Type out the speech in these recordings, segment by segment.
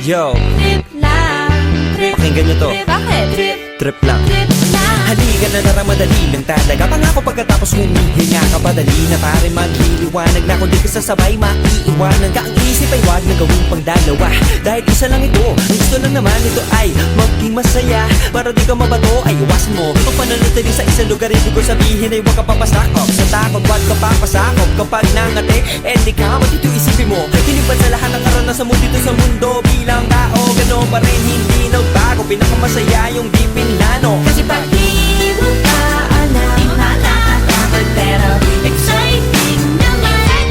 Yo, Trip lang, trip, pakinggan nyo to. trip, bakit? Trip, Trip lang. trip lang. Halika na tara, madali lang talaga. Pangako pagkatapos humihinga ka, padali na pare magliliwanag na. Kung di ka sasabay, maiiwanan ka. Ang isip ay wag na gawing pangdalawa, dahil isa lang ito. Ang gusto lang naman ito ay maging masaya. Para di ka mabato ay iwasan mo ang pananatili sa isang lugar. Hindi ko sabihin ay wag ka papasakop sa takot, wag ka papasakop. Kapag nangate, di ka matito isipin mo. Hinipan sa lahat ng karanasan mo dito sa mundo. Bilang tao, gano'n pa rin hindi nagbago. Pinakamasaya yung di pinlano. Kasi pag di mo ka alam, di mo nakakatakot pero exciting naman.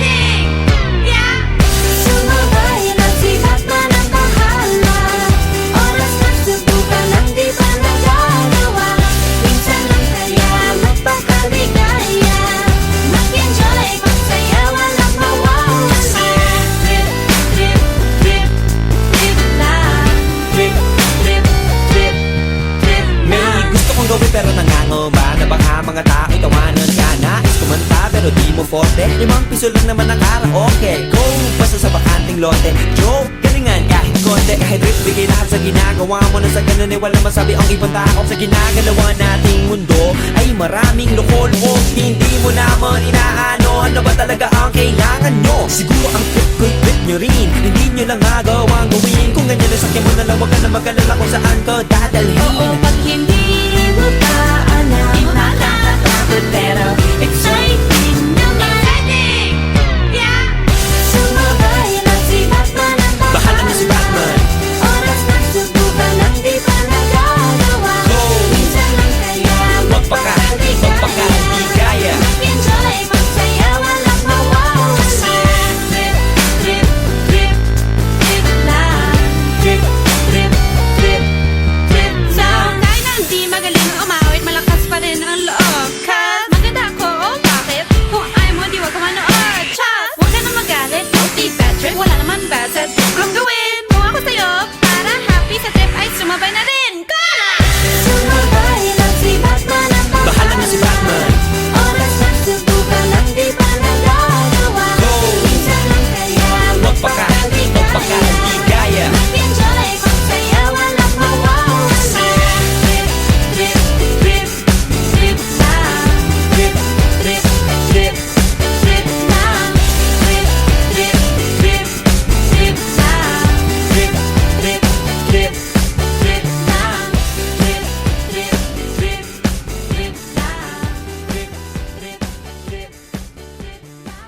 Yeah! Sumabay lang si Batman ang bahala. Oras na subukan lang di pa nagagawa. Minsan lang kaya magpakaligaya. Mag-enjoy, magsaya, walang mawawala. Trip, trip, trip, trip lang. Trip, trip, trip, trip May lang. gusto kong gawin pero nangangamba na baka mga tao tawanan ka. Nais kumanta pero di mo forte. 5 piso lang naman ang karaoke. Go, basta sa bakanting lote. Joke, galingan kahit konti. Kahit rip, bigay lahat sa ginagawa mo. Na sa ganun ay walang masabi ang ibang tao. Sa ginagalawa nating mundo ay maraming loko-loko. Hindi mo naman inaano ano ba talaga ang kailangan nyo. Siguro ang trip ko'y trip nyo rin. Hindi nyo lang agawang gawin. Kung ganyan ay sakyan mo na lang, wag ka na mag-alala kung saan ka dadalhin. Oo, pag hindi mo ka alam, di mo nakakatakot pero exciting naman. Yeah! Sumabay lang si Batman ang Bahala na si Batman. Oras na subukan lang di pa nagagawa. Go! Minsan lang kaya magpakaligaya. Mag-enjoy, magsaya, walang mawawala. Trip, trip, trip, trip lang. Trip, trip, trip, trip lang. Kahit na hindi magaling umawit, malakas pa rin ang loob. Cause maganda ako, oh bakit? Kung ayaw mo, di wag ka manood. Chas! Huwag ka na magalit, don't be bad trip. Wala naman bad set kung gawin. Kung ako sa'yo, para happy sa trip ay sumabay na rin. Go na! Sumabay lang si Batman ang Bahala na si Batman. Oras na subukan lang di pa nagagawa. Go! Minsan lang kaya magpakaligaya. Mag-enjoy, magsaya, walang mawawala. Trip, trip, trip, trip lang. Trip, trip, trip, trip lang. Trip, trip, trip, trip lang. Trip, trip, trip, trip lang. Trip, trip, trip, trip lang. Trip, trip, trip, trip lang.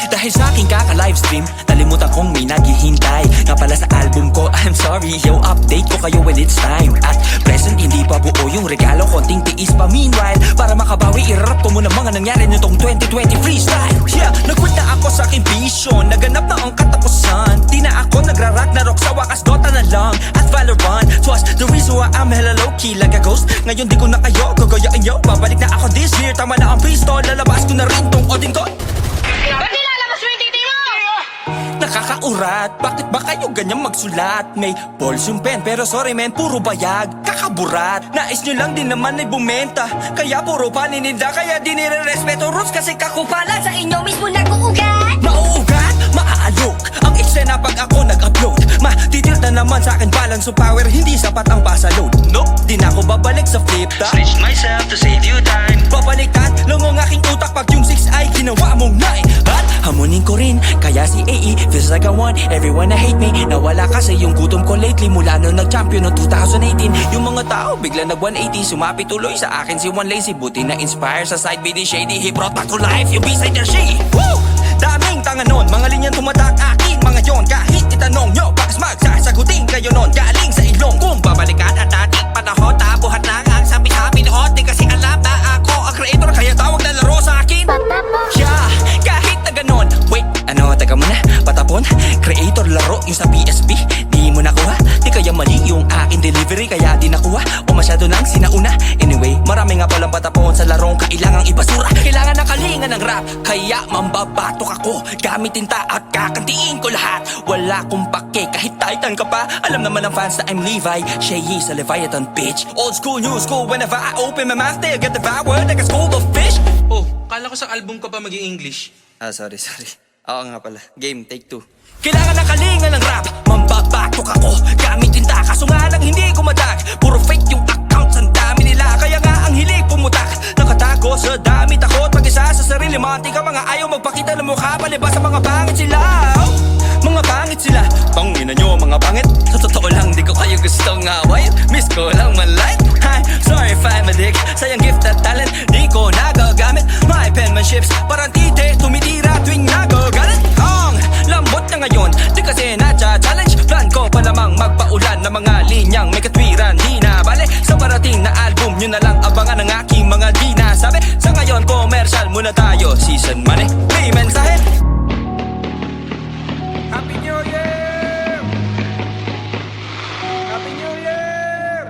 Dahil sa aking kaka-livestream, nalimutan kong may naghihintay. Nga pala sa album ko, I'm sorry, yo, update ko kayo when it's time. At present, hindi pa buo yung regalo, konting tiis pa. Meanwhile, para makabawi, i-rap ko muna mga nangyari nitong 2020 freestyle. Yeah, nag-quit na ako sa aking vision, naganap na ang katapusan. Di na ako nagra-rock na rock, sa wakas Dota na lang at Valorant. Twas the reason why I'm hella low-key like a ghost. Ngayon di ko na kayo, gagayain yo. Babalik na ako this year, tama na ang pistol. Lalabas ko na rin tong odin ko. Ba't nilalabas mo yung titi mo? Nakakaurat, bakit ba kayo ganyan magsulat? May balls yung pen, pero sorry men, puro bayag. Kakaburat, nais nyo lang din naman ay bumenta. Kaya puro paninida, kaya di nire-respeto roots. Kasi kakupalan sa inyo mismo nag-uugat. Mauugat, maaalok ang eksena pag ako nag-upload. Matitilt na naman sa akin balance of power, hindi sapat ang basa load. Nope, di na ako babalik sa flip top. Switch myself to save you time. Babaliktad lang ang aking utak pag yung 6 ay ginawa mong 9. At hamunin ko rin, kaya si AE feels like I won. Everyone na hate me, nawala kasi yung gutom ko lately. Mula nung nag-champion noong 2018. Yung mga tao bigla nag-180, sumapi tuloy sa akin si One Lazy. Buti na inspire sa side B ni Shady. He brought back to life yung B-side niya she. Woo! Daming tanga nun, mga linyang tumatak akin mga yon. Kahit itanong nyo, bakit magsasagutin kayo nun? Galing sa ilong, kung babalikan at dating panahon, tabuhat na ang sabi-sabi ni Hot. Di kasi alam na ako ang creator, kaya tawag na laro sa akin. Yeah, kahit na ganon. Wait, ano, teka muna, patapon. Creator laro yung sa PSP, di mo nakuha. Di kaya mali yung aking delivery, kaya di nakuha. O masyado nang sinauna. Anyway, marami dami nga palang patapon sa larong kailangang ibasura. Kailangan ng kalingan ng rap, kaya mambabatok ako. Gamit tinta at kakantiin ko lahat. Wala kong pake kahit titan ka pa. Alam naman ng fans na I'm Levi, Shay sa Leviathan bitch. Old school, new school, whenever I open my mouth they'll get devoured like a school of fish. Oh, kala ko sa album ka pa maging English. Sorry. Oo nga pala. Game, take 2. Kailangan ng kalingan ng rap, mambabatok ako. Gamit tinta, kaso nga lang hindi ko madag. Puro fake yung accounts, ang dami nila. Kaya nga ang hilig pumutak. Nakatago sa dami, takot mag-isa sa sarili. Manti ka mga ayaw magpakita ng mukha. Palibas sa mga pangit sila. Mga pangit sila. Pangina nyo mga pangit. Sa totoo lang di ko kayo gustong away. Miss ko lang man light. Hi, sorry if I'm a dick. Sayang gift at talent, di ko nagagamit. My penmanships, parang tite, tumitira tuwing nagagalit. Ang lambot na ngayon, di kasi na-challenge. Plan ko pa namang magpaulan ng mga linyang may katwiran. Di na bale, sa parating na album nyo na lang abangan ng aking mga di nasabi. Sa ngayon, commercial muna tayo. Season money, may mensahe. Happy New Year! Happy New Year!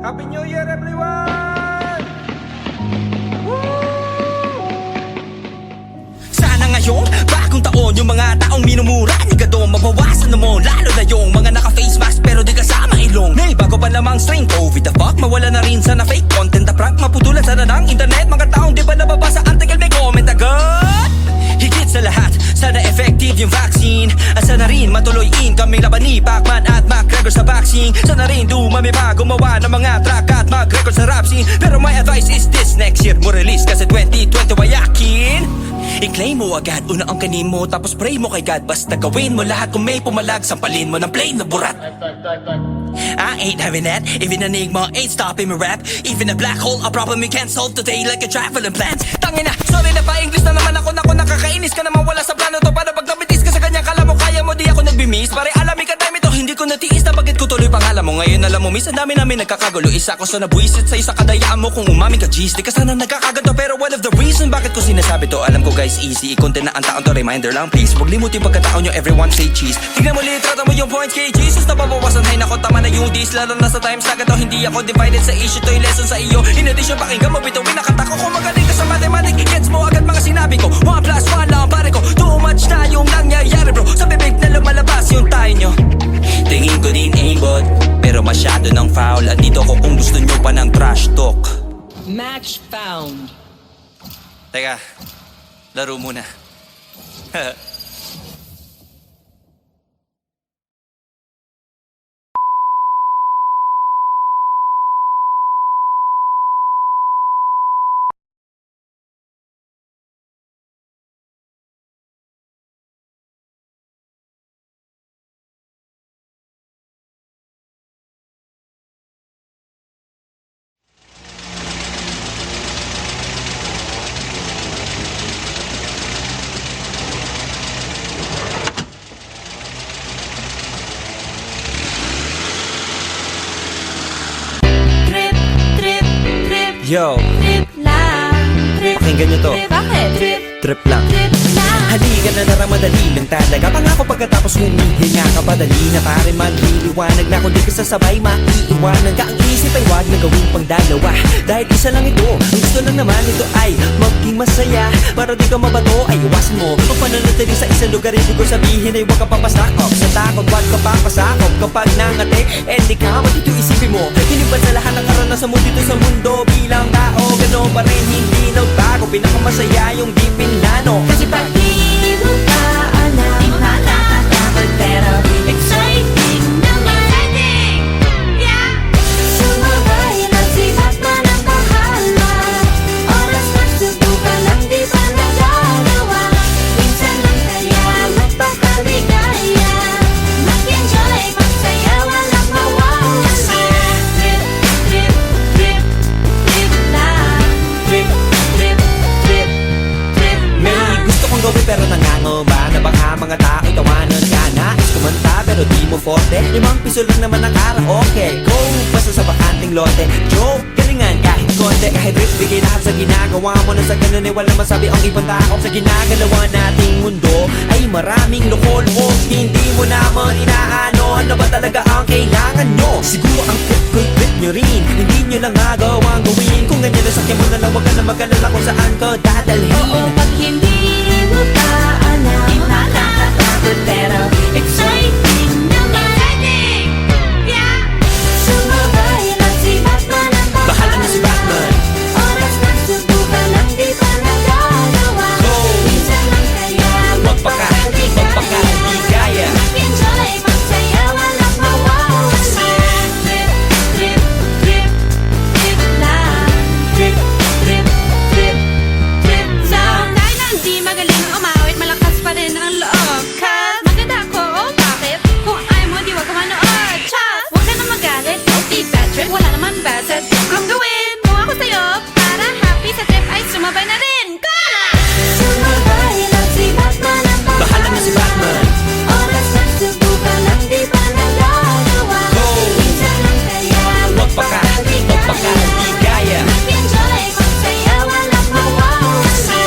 Happy New Year everyone! Sana ngayon, bagong taon, yung mga taong minumura ni Gado, mabawasan na mo, lalo na yung mga naka-face mask pero di kasama ilong. May bago pa namang strain, COVID the fuck, mawala na rin sana fake content na prank, maputulan sana ng internet, mga taong di ba nababasa article, may comment agad. Higit sa lahat, sana effective yung vaccine. At sana rin matuloyin kaming laban ni Pacman at McGregor sa boxing. Sana rin dumami pa gumawa ng mga track at mag-record sa rap scene. Pero my advice is this, next year mo release kasi 2020 wayakin. I-claim mo agad, una ang kanin mo, tapos pray mo kay God. Basta gawin mo lahat kung may pumalag, sampalin mo ng plain na burat. I ain't having that, even an enigma ain't stopping me rap. Even a black hole, a problem you can't solve today like a traveling plant. Tangina, sorry na pa, English na naman ako, nakakainis ka naman, wala sa plano to. Para pag nabitis ka sa kanya, kala mo kaya mo, di ako nagbimis. Pare alamin ka time ito, hindi ko natiis na bagit ko tuloy pangalan mo. Ngayon alam mo, miss, ang dami namin nagkakagulo. Isa ko sa nabuisit sa isa kadayaan mo kung umaming ka G's. Di ka sana nagkakaganto, pero one of the reason bakit ko sinasabi to, alam ko guys, easy i-content na ang taon to, reminder lang please. Huwag limutin pagkataon nyo, everyone say cheese. Tignan mo litrata mo yung points kay Jesus. Napabawasan, hay nako, tama na yung dis. Lalo na sa times na ganito, hindi ako divided sa issue. To yung lesson sa iyo, in addition pakinggan mo, bituin nakatako ko. Magaling ka sa mathematics, gets mo agad mga sinabi ko. 1 plus 1 lang pare ko, too much na yung nangyayari bro. Sa bibig na lumalabas yung tayo nyo. Tingin ko din aimbot, pero masyado ng foul. At dito ko kung gusto nyo pa ng trash talk. Match found. Teka, laro muna. Trip, trip, trip, Yo, trip lang. Trip, pakinggan nyo to. trip. Bakit? Trip, Trip lang. trip lang. Halika na naramadali lang talaga. Pangako pagkatapos humihinga ka padali na pare magliliwanag na kung di ka sasabay maiiwanan ka. Ang isip ay wag na gawing pangdalawa dahil isa lang ito. Ang gusto lang naman ito ay maging masaya. Para di ka mabato ay iwasan mo kung pananatili sa isang lugar. Ibig ko sabihin ay wag ka papasakop sa takot. Wag ka papasakop kapag nangate eh di ka matito isipin mo. Hindi ba sa lahat ng karanasan mo dito sa mundo bilang tao gano'n pa rin hindi nagbago. Pinakamasaya yung di pinlano. Kasi pag di mo pa alam, di mo nakakatakot pero exciting naman. Exciting! Yeah! Sumabay lang si Batman ang bahala. Oras magsubukan lang di pa nagagawa. Minsan lang kaya magpakaligaya. Mag-enjoy, magsaya, walang mawawala. Trip, trip, trip, trip lang. Trip, trip, trip, trip May gusto kong gawin pero nangangamba na baka mga tao tawanan ka. Nais kumanta pero di mo forte. 5 piso lang naman ang karaoke. Go, basta sa bakanting lote. Joke, galingan kahit konti. Hindi kahit rip, bigay lahat sa ginagawa mo na sa ganun ay wala masabi ang ibang tao. Sa ginagalawa nating mundo ay maraming loko-loko. Hindi mo naman inaano, ano ba talaga ang kailangan nyo? Siguro ang trip nyo rin, hindi nyo lang nagawang gawin. Kung ganyan na sakyan mo na lang, wag ka na mag-alala kung saan ka dadalhin. Oo, pag hindi mo pa alam, di na nakakatakot pero exciting naman. Exciting! Yeah! Sumabay lang si Batman ang Bahala na si Batman. Oras na subukan lang di pa nagagawa. Go! Minsan lang kaya Magpaka, di kaya. Mag-enjoy, magsaya, walang mawawala. Trip, trip, trip, trip lang. Trip, trip, trip, trip lang. Dahil na hindi magaling umawit, malakas pa rin ang loob. Cause maganda ako, oh bakit? Kung ayaw mo, di wag ka manood. Chas, wag ka na magalit, don't be bad trip. Wala naman bad sa trip kong gawin. Kung ako sa'yo, para happy sa trip ay sumabay na rin. Go! Sumabay lang si Batman ang Bahala na si Batman. Oras na subukan lang di pa nagagawa. Go! Minsan lang kaya Magpaka, di kaya. Mag-enjoy, magsaya, walang mawawala.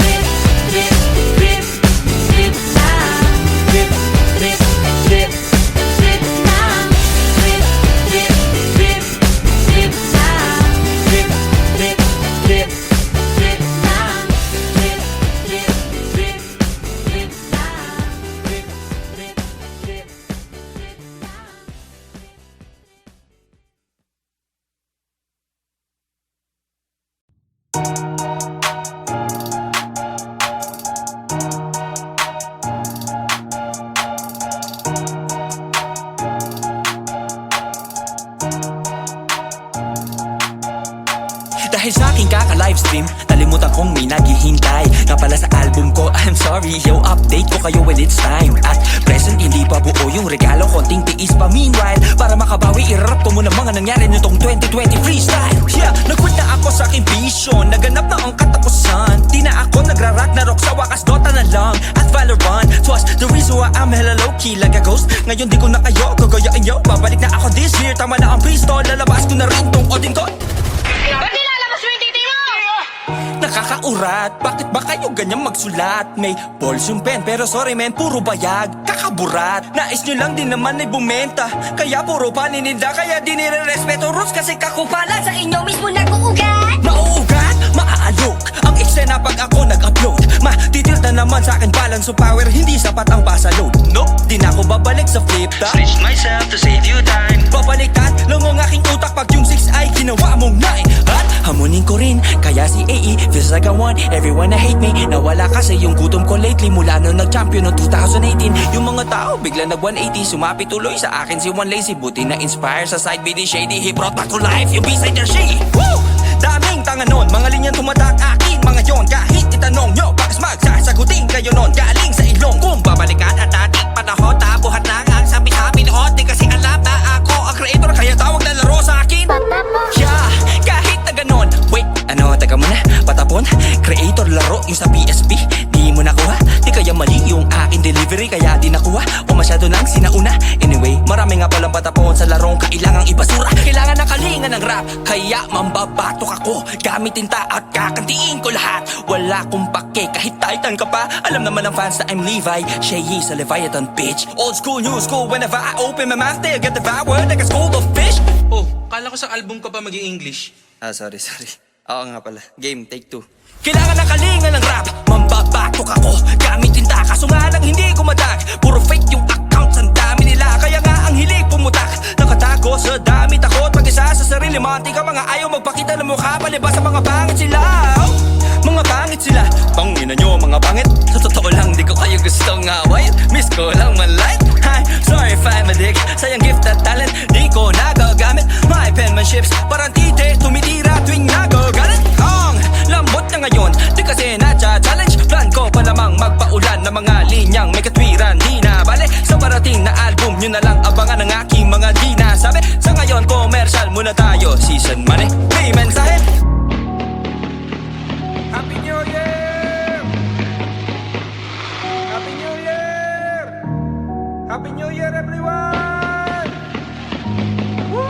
Trip, trip, trip, trip lang. Trip, trip, trip, trip lang. Trip, trip, trip, trip lang. Trip, trip, trip, trip lang. Trip, trip, trip, trip lang. Trip, trip, trip, trip lang. Dahil sa aking kaka-livestream, nalimutan kong may naghihintay. Na pala sa album ko, I'm sorry, yo, update ko kayo when it's time. At present, hindi pa buo yung regalo, konting tiis pa meanwhile. Para makabawi, i-rap ko muna mga nangyari nitong 2020 freestyle. Yeah, nag-quit na ako sa aking vision, naganap na ang katapusan. Di na ako nagra-Ragnarok, sa wakas Dota na lang at Valorant. Twas the reason why I'm hella low-key like a ghost. Ngayon di ko na kayo, gagayain yo. Babalik na ako this year, tama na ang pistol. Lalabas ko na rin tong odin ko. Ba't nilalabas mo yung titi mo? Nakakaurat, bakit ba kayo ganyan magsulat? May balls yung pen, pero sorry men, puro bayag. Kakaburat, nais nyo lang din naman ay bumenta. Kaya puro paninida, kaya di nire-respeto rules. Kasi kakupalan sa inyo mismo nag-uugat. Mauugat, maaalok ang eksena pag ako nag-upload. Matitil na naman sa akin balance of power, hindi sapat ang basa load. Nope, di na ako babalik sa flip top. Switch myself to save you time. Babaliktad lang ang aking utak pag yung 6 ay ginawa mong 9. At hamunin ko rin, kaya si AE feels like I won. Everyone na hate me, nawala kasi yung gutom ko lately. Mula nung nag-champion noong 2018. Yung mga tao bigla nag-180, sumapit tuloy sa akin si One Lazy. Buti na inspire sa side BD Shady, he brought back to life yung B-side there shady. Woo! Daming tanga nun, mga linyang tumatak akin mga yon. Kahit itanong nyo, bakit magsasagutin kayo nun? Galing sa ilong, kung babalikan at ating panahon, tabuhat lang ang sabi-sabi noon. Di kasi alam na ako ang creator, kaya tawag na laro sa akin. Yeah, kahit na ganon. Wait, ano, teka muna, patapon. Creator laro yung sa PSP, di mo nakuha. Di kaya mali yung aking delivery, kaya di nakuha. O masyado nang sinauna. Anyway, marami nga palang patapon sa larong kailangang ibasura. Kailangan ng kalinga ng rap, kaya mambabatok ako. Gamit tinta at kakantiin ko lahat. Wala kong pake kahit titan ka pa. Alam naman ng fans na I'm Levi Shea sa Leviathan bitch. Old school, new school, whenever I open my mouth they'll get devoured like a school of fish. Oh, kala ko sa album ka pa mag-i-English. Sorry. Oo nga pala. Game, take 2. Kailangan ng kalinga ng rap, mambabatok ako. Gamit tinta, kaso nga lang hindi ko madag. Puro fake yung accounts, ang dami nila. Kaya nga ang hilig pumutak. Nakatago sa dami, takot mag-isa sa sarili. Mantika mga ayaw magpakita ng mukha, palibas sa mga pangit sila. Oh, mga pangit sila. Pangina nyo mga pangit. Sa totoo lang di ko kayo gustong away. Miss ko lang man like. Hi, sorry if I'm a dick. Sayang gift at talent, di ko nagagamit. My penmanships, parang tite, tumitira tuwing nagagalit. Ang lambot na ngayon, di kasi na-challenge. Plan ko pa namang magpaulan ng mga linyang may katwiran. Di na bale, sa parating na album nyo na lang abangan ng aking mga di nasabi. Sa ngayon, commercial muna tayo. Season money, may mensahe. Happy New Year! Happy New Year! Happy New Year, everyone! Woo!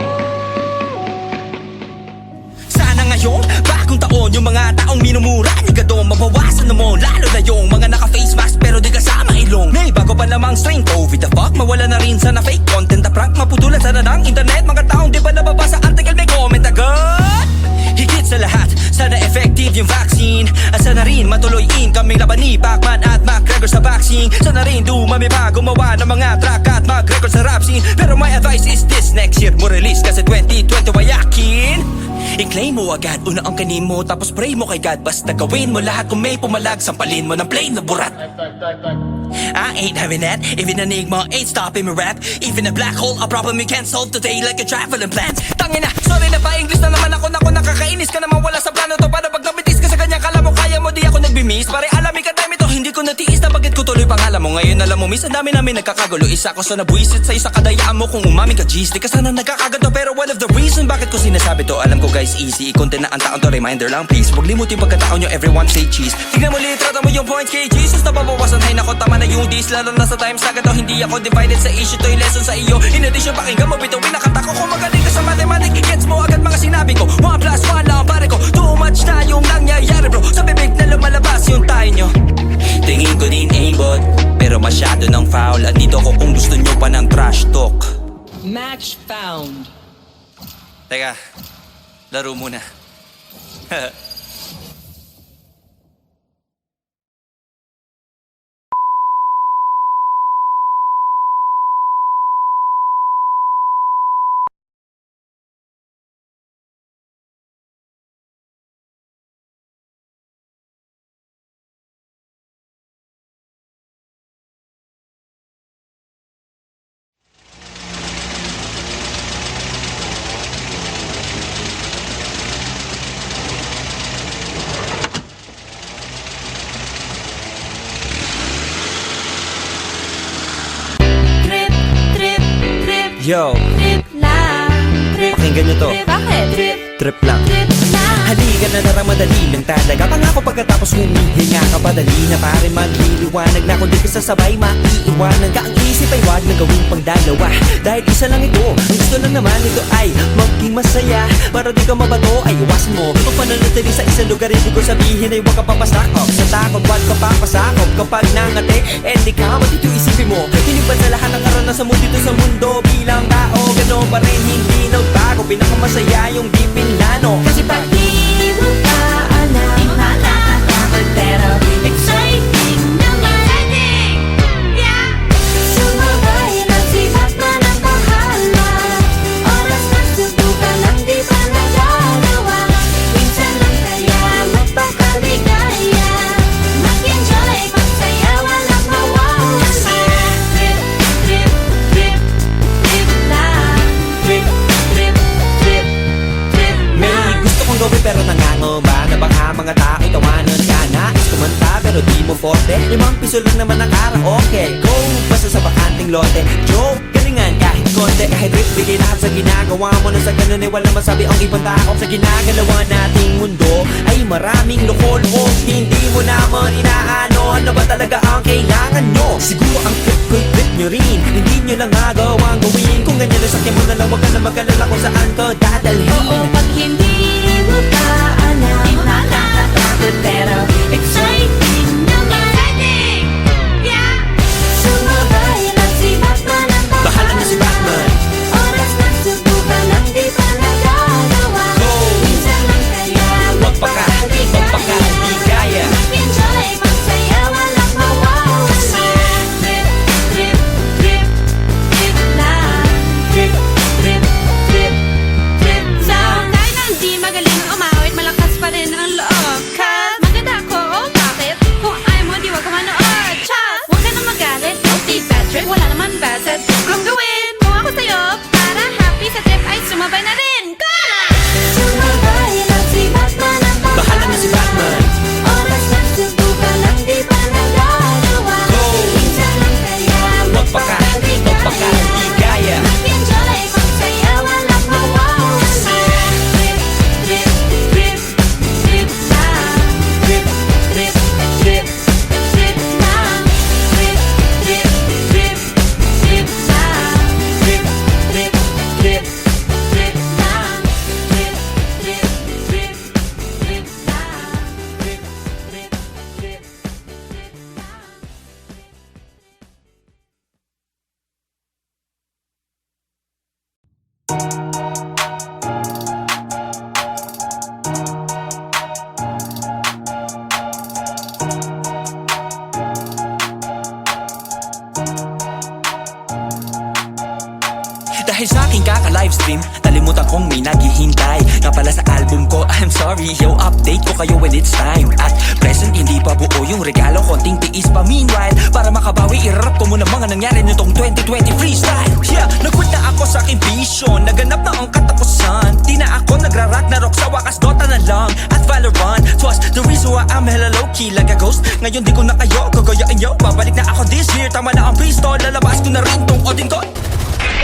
Sana ngayon selebrasyon. Bagong taon, yung mga taong minumura ni Gado, mabawasan na mo. Lalo na yung mga naka-face mask pero di kasama ilong. May bago pa namang strain, COVID the fuck. Mawala na rin sana fake content na prank. Maputulan sana ng internet. Mga taong di ba nababasa article may comment agad. Higit sa lahat, sana effective yung vaccine. At sana rin matuloy-in kaming laban ni Pacman at McGregor sa boxing. Sana rin dumami pa gumawa ng mga track at mag-record sa rap scene. Pero my advice is this, next year mo release kasi 2020 wayakin. I-claim mo agad, una ang kanin mo, tapos pray mo kay God. Basta gawin mo lahat kung may pumalag, sampalin mo ng plain na burat. I ain't having that, even enigma ain't stopping me rap. Even a black hole, a problem you can't solve today like a traveling plan. Tangina, sorry na pa, English na naman ako, nakakainis ka naman, wala sa plano to. Para pag nabitis ka sa kanya, kala mo kaya mo, di ako nagbimis. Pare alamin ka time ito, hindi ko natiis na bagit ko tuloy pangalan mo. Ngayon alam mo, minsan dami namin nagkakagulo. Isa ko sa nabuisit sa isa kadayaan mo. Kung umamin ka G's, di ka sana nagkakaganto. Pero one of the reason bakit ko sinasabi to, alam ko guys easy, i-content na ang taon to, reminder lang please. Huwag limutin pagkataon nyo, everyone say cheese. Tignan mo litrata mo yung points kay Jesus. Nababawasan hay nako, tama na yung dis. Lalo na sa times na ganito, hindi ako divided sa issue. To yung lesson sa iyo, in addition pakinggan mo, bituin nakatako. Kung magaling ka sa mathematics, gets mo agad mga sinabi ko. 1 plus 1 lang pare ko, too much na yung nangyayari bro. Sa bibig na lumalabas yung tayo nyo. Tingin ko din aimbot, pero masyado ng foul. At dito ko kung gusto nyo pa ng trash talk. Match found. Teka, laro muna. Trip, trip, trip, Yo, trip lang. Trip, pakinggan nyo to. trip, bakit? Trip, Trip lang. trip lang. Halika na naramadali lang talaga. Pangako pagkatapos humihinga ka padali na pare magliliwanag na kung di ka sasabay maiiwanan ka. Ang isip ay wag na gawing pangdalawa dahil isa lang ito. Ang gusto lang naman ito ay maging masaya. Para di ka mabato ay iwasan mo. Kung pananatili sa isang lugar, ibig ko sabihin ay huwag ka papasakop. Sa takot wag ka papasakop. Kapag nangate, di ka matito isipin mo. Hindi pa sa lahat ng karanasan mo dito sa mundo bilang tao. Gano'n pa rin hindi nagbago. Pinakamasaya yung di pinlano. Kasi pag di mo pa alam, di makakatakot pero exciting naman. Yeah! Sumabay lang si Batman ang bahala. Oras na subukan lang di pa nagagawa. Minsan lang kaya magpakaligaya. Mag-enjoy, magsaya, walang mawawala. Trip, trip, trip, trip lang. Trip, trip, trip, trip May lang. gusto kong gawin pero nangangamba na baka mga tao'y tawanan ka. Nais kumanta pero di mo forte. 5 piso lang naman ang karaoke. Go! Basta sa bakanting lote. Joke! Galingan kahit konti. Kahit rip, bigay lahat sa ginagawa mo. Na sa ganun ay walang masabi ang ibang tao. Sa ginagalawa nating mundo ay maraming loko-loko. Hindi mo naman inaano. Ano ba talaga ang kailangan nyo? Siguro ang trip ko'y trip nyo rin. Hindi nyo lang agawang gawin. Kung ganyan na sakyan mo na lang, wag ka na mag-alala kung saan ka dadalhin. Oo, pag hindi mo pa alam, di makakatakot pero exciting naman. Yeah! Sumabay lang si Batman ang Bahala na si Batman. Oras na subukan lang di pa nagagawa. Go! Minsan lang kaya magpakaligaya. Mag-enjoy, magsaya, walang mawawala. Trip, trip, trip, trip lang. Trip, trip, trip, trip lang. Dahil na hindi magaling umawit, malakas pa rin nagkaka-livestream, nalimutan kong may naghihintay. Nga pala sa album ko, I'm sorry, yo, update ko kayo when it's time. At present, hindi pa buo yung regalo, konting tiis pa. Meanwhile, para makabawi, irarap ko muna mga nangyari nitong 2020 freestyle. Yeah, nag-quit na ako sa aking vision, naganap na ang katapusan. Di na ako nagra-rock na rock, sa wakas Dota na lang at Valorant. Twas the reason why I'm hella low-key like a ghost. Ngayon di ko na kayo, gagayain yo. Babalik na ako this year, tama na ang pistol. Lalabas ko na rin tong odin ko.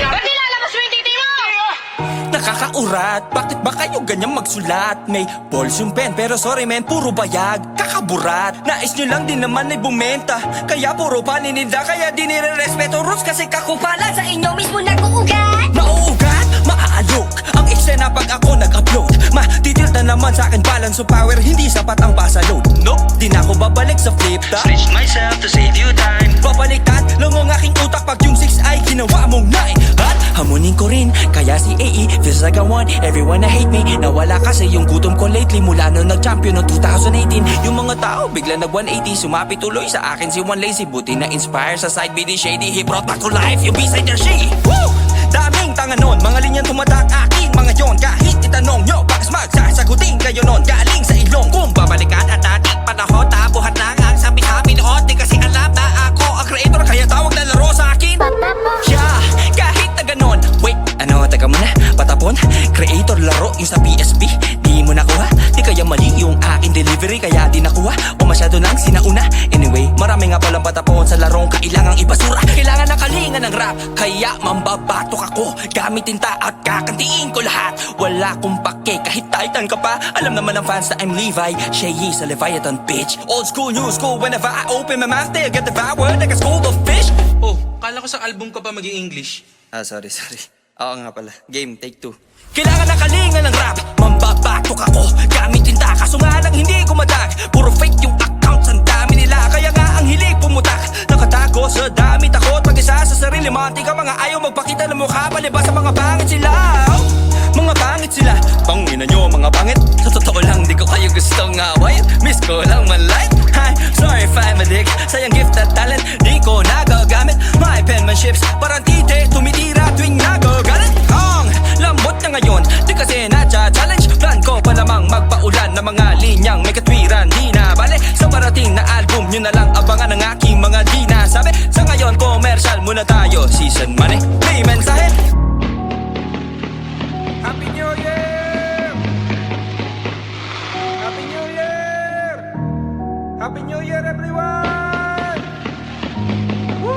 Ba't nilalabas mo yung titi mo? Nakakaurat, bakit ba kayo ganyan magsulat? May balls yung pen, pero sorry men, puro bayag. Kakaburat, nais nyo lang din naman ay bumenta. Kaya puro paninida, kaya di nire-respeto rules. Kasi Kupala sa inyo mismo nag-uugat. mauugat, maaalok ang eksena pag ako nag-upload. Matitilta naman sa akin balance of power, hindi sapat ang basa load. No, di na ako babalik sa flip top. Switched myself to save you time. Babaliktad lang ang aking utak pag yung 6 ay ginawa mong 9. At hamunin ko rin, kaya si AE feels like I won. Everyone na hate me, nawala kasi yung gutom ko lately. Mula nung nag-champion noong 2018. Yung mga tao bigla nag-180, sumapit tuloy sa akin si One Lazy. Buti na inspire sa side B ni Shady, he brought back to life yung B-side der she. Woo! Daming tanga nun, mga linyang tumatak akin mga yon. Kahit itanong nyo, bakit magsasagutin kayo nun? Galing sa ilong, kung babalikan at ating panahon, tabuhat lang ang sabi-sabi noon. Di kasi alam na ako ang creator, kaya tawag na laro sa akin. Yeah, kahit na ganon. Wait, ano, taga mo na, patapon. Creator laro yung sa PSP, di mo nakuha. Di kaya mali yung aking delivery, kaya di nakuha. O masyado nang sinauna. Anyway, marami nga palang patapon sa larong kailangang ibasura. Kailangan ng kalinga ng rap, kaya mambabatok ako. Gamit tinta at kakantiin ko lahat. Wala kong pake kahit titan ka pa. Alam naman ng fans na I'm Levi, Shay sa Leviathan bitch. Old school, new school, whenever I open my mouth they'll get devoured like a school of fish. Oh, kala ko sa album ka pa mag-i-English. Sorry. Oo nga pala. Game, take 2. Kailangan ng kalinga ng rap, mambabatok ako. Gamit tinta, kaso nga lang hindi ko madag. Puro fake yung accounts, ang dami nila. Kaya nga ang hilig pumutak. Nakatago sa dami, takot mag-isa sa sarili. Manti ka mga ayaw magpakita ng mukha, palibas sa mga pangit sila. Mga pangit sila, pangina nyo mga pangit. Sa totoo lang di ko kayo gustong away. Miss ko lang man like. Hi, sorry if I'm a dick. Sayang gift at talent, di ko nagagamit. My penmanships, parang tite, tumitira tuwing nagagalit. Ang lambot na ngayon, di kasi na-challenge. Plan ko pa namang magpaulan ng mga linyang may katwiran. Di na bale, sa parating na album nyo na lang abangan ng aking mga di nasabi. Sa ngayon, commercial muna tayo, season money, may mensahe. Happy New Year! Happy New Year! Happy New Year, everyone! Woo!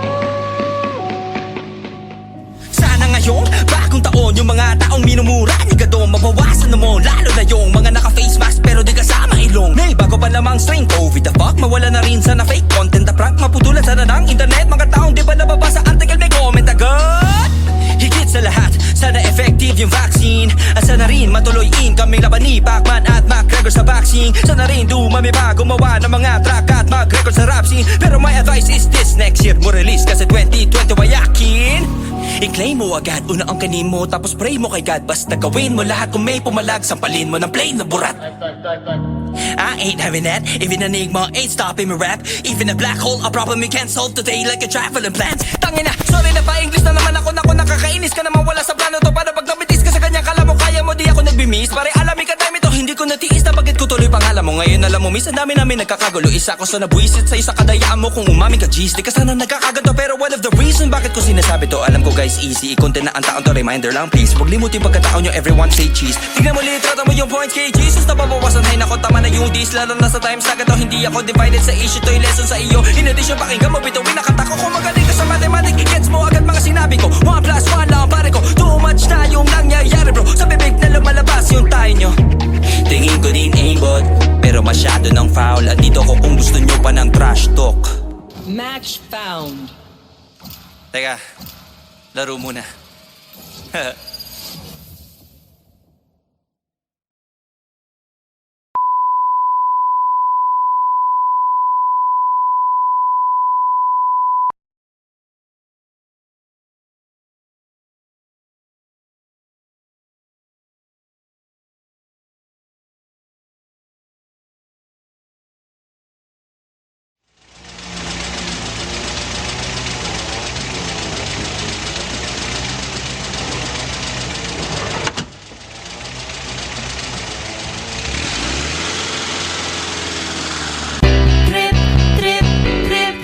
Sana ngayon, bagong taon, yung mga taong minumura ni Gado, mabawasan na mo. Lalo na yung mga naka-face mask pero di kasama ilong. May bago pa namang strain, COVID the fuck. Mawala na rin sana fake content na prank. Maputulan sana ng internet, mga taong di ba nababasa article, may comment agad. Higit sa lahat, sana effective yung vaccine. At sana rin matuloyin kaming laban ni Pacman at McGregor sa boxing. Sana rin dumami pa gumawa ng mga track at mag-record sa rap scene. Pero my advice is this, next year mo release kasi 2020 wayakin. I-claim mo agad, una ang kanin mo, tapos pray mo kay God. Basta gawin mo lahat kung may pumalag, sampalin mo ng plain na burat. I ain't having that, even enigma ain't stopping me rap. Even a black hole, a problem you can't solve today like a traveling plant. Tangina, sorry na pa English na naman ako, nakakainis ka naman, wala sa plano to. Para pag nabitis ka sa kanya, kala mo kaya mo, di ako nagbimis. Pare alamin ka dami to, hindi ko natiis na bagit ko tuloy pangalan mo. Ngayon alam mo, miss, ang dami namin nagkakagulo. Isa ko sa nabuisit sa isa kadayaan mo, kung umaming ka G's. Di ka sana nagkakaganto, pero one of the reason bakit ko sinasabi to, alam ko guys, easy, i-content na ang taon to, reminder lang please. Huwag limutin pagkataon nyo, everyone say cheese. Tignan mo litrata mo yung points kay Jesus, nababawasan, hay nako, tama na yung dis. Lalo na sa times na ganito, hindi ako divided sa issue, to'y lesson sa iyo. In addition, pakinggan mo, bituin nakatako. Kung magaling ka sa mathematics, gets mo agad mga sinabi ko. 1 plus 1 lang pare ko, too much na yung nangyayari bro. Sa bibig na lumalabas yung tayo nyo. Tingin ko din aimbot, pero masyado ng foul. At dito ko kung gusto nyo pa ng trash talk. Match found. Teka, laro muna.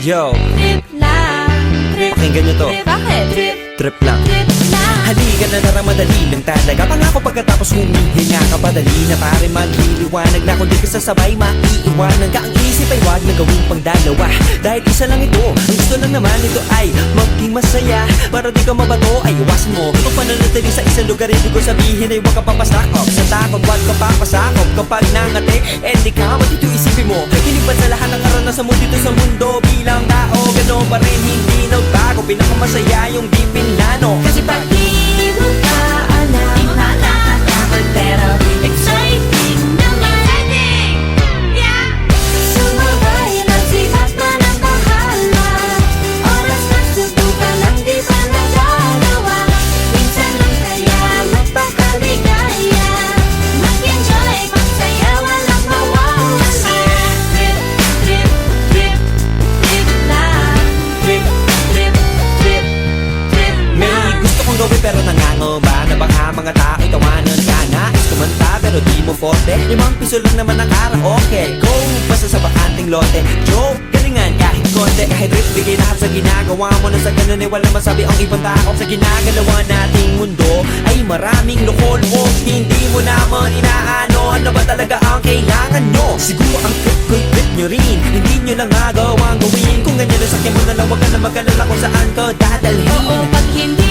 Yo, Trip lang, trip, pakinggan nyo to. trip. Bakit? Trip, Trip lang. trip lang. Halika na naramadali lang talaga. Pangako pagkatapos humihinga ka padali na pare magliliwanag na kung di ka sasabay maiiwanan ka. Ang isip ay wag na gawing pangdalawa dahil isa lang ito. Ang gusto lang naman ito ay maging masaya. Para di ka mabato ay iwasan mo kung pananatili sa isang lugar. Hindi ko sabihin ay wag ka papasakop sa takot, wag ka papasakop. Kapag nangate, di ka matito isipin mo. Hinipan sa lahat ng karanasan mo dito sa mundo. Bilang tao, gano'n pa rin hindi nagbago. Pinakamasaya yung di pinlano. Kasi Pag di mo pa alam, di mo nakakatakot pero exciting naman. Yeah! Sumabay lang si Batman ang bahala. Oras na subukan lang di pa nagagawa. Minsan lang kaya magpakaligaya. Mag-enjoy, magsaya, walang mawawala. Trip, trip, trip, trip lang. Trip, trip, trip, trip may lang. gusto kong gawin pero nangangamba na baka mga tao'y tawanan ka. Nais kumanta pero di mo forte. 5 piso lang naman ang karaoke. Go, basta sa bakanting lote. Joke, galingan kahit konti. Kahit rip, bigay lahat sa ginagawa mo. Na sa ganun ay wala masabi ang ibang tao. Sa ginagalawa nating mundo ay maraming loko-loko. Hindi mo naman inaano. Ano ba talaga ang kailangan nyo? Siguro ang trip ko'y trip nyo rin. Hindi nyo lang agawang gawin. Kung ganyan na sakyan mo na lang, wag ka na mag-alala kung saan ka dadalhin. Oo, pag hindi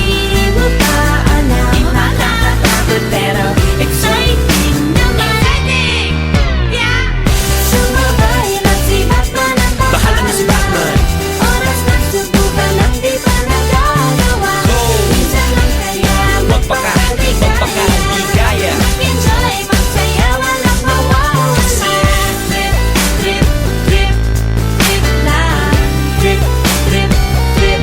mo pa alam, di mo nakakatakot pero exciting naman. Yeah! Sumabay lang si Batman ang Bahala na si Batman. Oras na subukan lang di pa nagagawa. Go! Minsan lang kaya Magpakaligaya. Mag-enjoy, magsaya, walang mawawala. Trip, trip, trip, trip lang. Trip, trip, trip,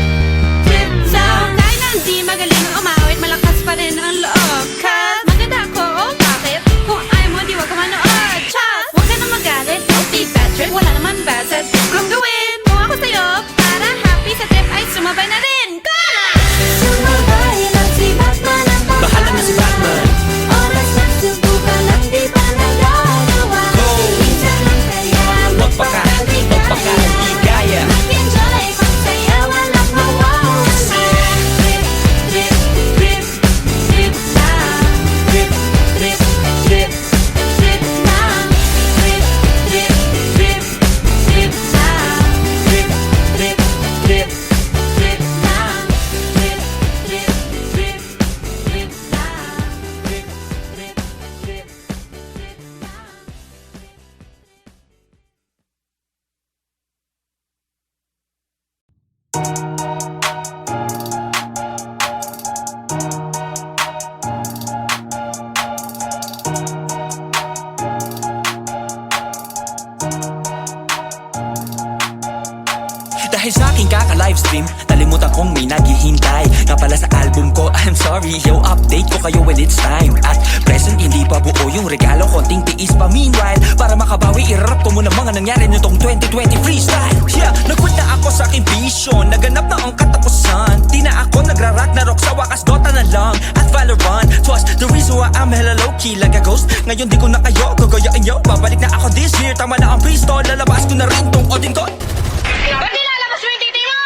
trip lang. Dahil na hindi magaling ang umawit, malakas pa rin ang loob. Cause maganda ako, oh bakit? Kung ayaw mo, di wag ka manood. Chas, huwag ka na magalit, don't be bad trip. Wala naman bad sa trip kong gawin. Kung ako sa'yo, para happy sa trip ay sumabay na rin. Sumabay lang si Batman ang Bahala na si Batman. Oras na subukan lang di pa nagagawa. Go! Minsan lang kaya Magpakaligaya. Mag-enjoy, magsaya, walang mawawala. Trip, trip, trip, trip lang. Trip, trip, trip, trip lang. Trip, trip, trip, trip lang. Trip, trip, trip, trip lang. Trip, trip, trip, trip lang. Trip, trip, trip, trip lang. Dahil sa aking kaka-livestream, nalimutan kong may naghihintay. Nga pala sa album ko, I'm sorry, yo, update ko kayo when it's time. At present, hindi pa buo yung regalo, konting tiis pa. Meanwhile, para makabawi, i-rap ko muna mga nangyari nitong 2020 freestyle. Yeah, nag-quit na ako sa aking vision, naganap na ang katapusan. Di na ako nagra-rock na rock, sa wakas Dota na lang at Valorant. Twas the reason why I'm hella low-key like a ghost. Ngayon di ko na kayo, gagayain nyo. Babalik na ako this year, tama na ang freestyle. Lalabas ko na rin tong odin ko. Ba't nilalabas mo yung titi mo?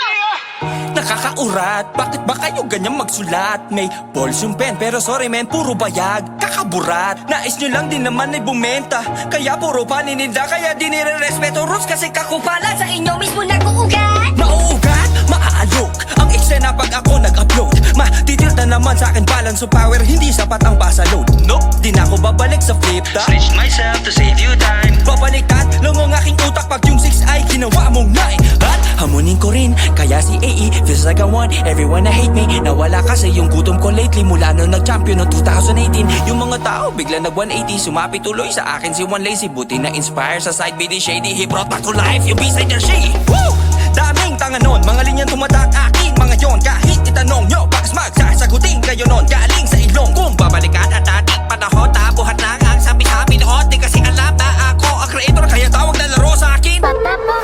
Nakakaurat, bakit ba kayo ganyan magsulat? May balls yung pen, pero sorry men, puro bayag. Kakaburat, nais nyo lang din naman ay bumenta. Kaya puro panininda, kaya di nire-respeto rules. Kasi kakupalan sa inyo mismo nag-uugat. Mauugat, maaalok ang eksena pag ako nag-upload. Matitil na naman sa akin balance of power, hindi sapat ang basa load. Nope, di na ako babalik sa flip top. Switch myself to save you time. Babaliktad lang ang aking utak pag yung 6 ay ginawa mong 9. At hamunin ko rin, kaya si AE feels like I won. Everyone na hate me, nawala kasi yung gutom ko lately. Mula nung nag-champion noong 2018. Yung mga tao bigla nag-180, sumapit tuloy sa akin si One Lazy. Buti na inspire sa side B ni Shady. He brought back to life yung B-side their shady. Woo! Daming tanga nun, mga linyang tumatak aking mga yon. Kahit itanong nyo, bakas magsasagutin kayo nun. Galing sa ilong, kung babalikan at dating panahon, tabuhat lang ang sabi-sabi noon. Di kasi alam na ako ang creator, kaya tawag na laro sa akin.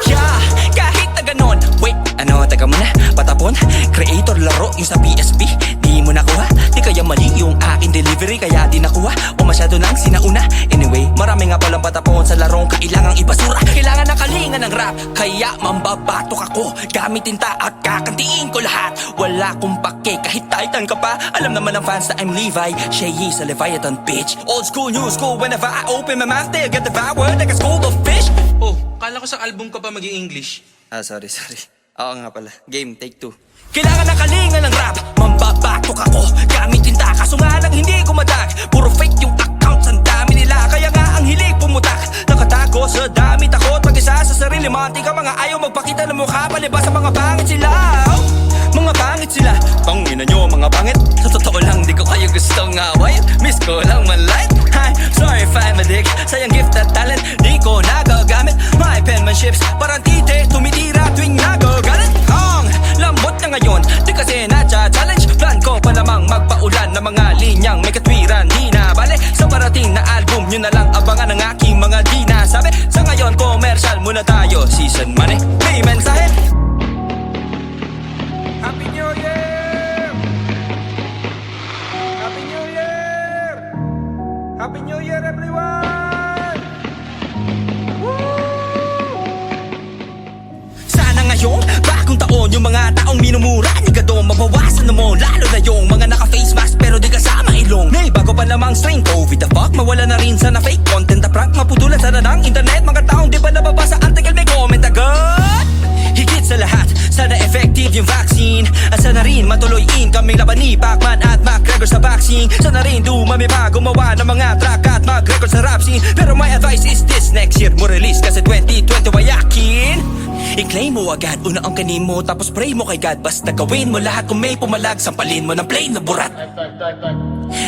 Yeah, kahit na ganon. Wait, ano, teka muna, patapon. Creator laro yung sa PSP, di mo nakuha. Di kaya mali yung aking delivery, kaya di nakuha. O masyado nang sinauna. Anyway, marami nga palang patapon sa larong kailangang ibasura. Kailangan ng kalinga ng rap, kaya mambabatok ako gamit tinta at kakantiin ko lahat. Wala kong pake kahit titan ka pa. Alam naman ng fans na I'm Levi, Shay sa Leviathan bitch. Old school, new school, whenever I open my mouth they'll get devoured like a school of fish. Oh, kala ko sa album ka pa mag-i-English. Sorry. Oo nga pala. Game, take 2. Kailangan ng kalinga ng rap, mambabatok ako gamit tinta, kaso nga lang hindi ko madag. Puro fake yung accounts, ang dami nila, kaya nga ang hilig pumutak. Nakatago sa dami, takot mag-isa sa sarili. Manti ka mga ayaw magpakita ng mukha, palibas sa mga pangit sila. Mga pangit sila, pangina nyo mga pangit. Sa totoo lang di ko kayo gustong away, miss ko lang man light. Hi, sorry if I'm a dick, sayang gift at talent di ko nagagamit. My penmanships parang tite, tumitira tuwing nagagalit. Ang lambot na ngayon, di kasi na-challenge. Plan ko pa namang magpaulan ng mga linyang may katwiran. Di na bale, sa parating na album nyo na lang abangan ang aking mga di nasabi. Sa ngayon, commercial muna tayo, season money, may mensahe. Happy New Year! Happy New Year! Happy New Year, everyone! Sana ngayong bagong taon yung mga taong minumura ni Gado mabawasan na mo. Lalo na yung mga naka-face mask pero di kasama ilong. May bago pa namang strain, COVID the fuck. Mawala na rin sana fake content na prank. Maputulan sana ng internet. Mga taong di ba nababasa article may comment agad. Higit sa lahat, sana effective yung vaccine. At sana rin matuloyin kaming laban ni Pacman at McGregor sa vaccine. Sana rin dumami pa gumawa ng mga track at mag-record sa rap scene. Pero my advice is this, next year mo release kasi 2020 wayakin. I-claim mo agad, una ang kanin mo, tapos pray mo kay God. Basta gawin mo lahat kung may pumalag, sampalin mo ng plain na burat.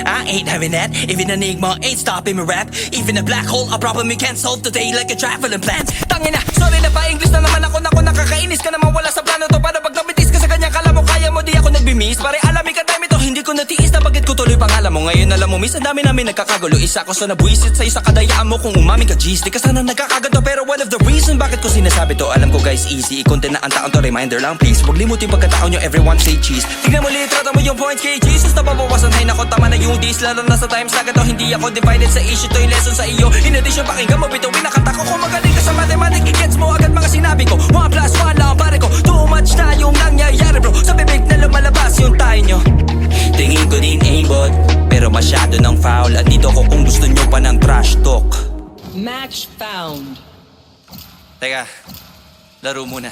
I ain't having that, even an enigma ain't stopping me rap. Even a black hole, a problem you can't solve today like a traveling plant. Tangina, sorry na pa English na naman ako, nakakainis ka naman, wala sa plano to. Para pag nabitis ka sa kanya, kala mo kaya mo, di ako nagbimis. Pare alamin ka time ito, hindi ko natiis na bagit ko tuloy pangalan mo. Ngayon alam mo, miss, ang dami namin nagkakagulo. Isa ko sa nabuisit sa isa kadayaan mo kung umaming ka G's. Di ka sana nagkakaganto, pero one of the reason bakit ko sinasabi to, alam ko guys easy, i-content na ang taon to, reminder lang please. Huwag limutin pagkataon nyo, everyone say cheese. Tignan mo litrata mo yung points kay Jesus, nababawasan hay nako, tama na yung dis. Lalo na sa times na ganito, hindi ako divided sa issue, to yung lesson sa iyo. In addition, pakinggan mo, bituin nakatako ko, magaling ka sa mathematics. Gets mo agad mga sinabi ko, 1 plus 1 lang pare ko. Too much na yung nangyayari bro, sa bibig na lumalabas yung tayo nyo. Tingin ko din aimbot, pero masyado ng foul. At dito ko kung gusto nyo pa ng trash talk. Match found. Teka, laro muna.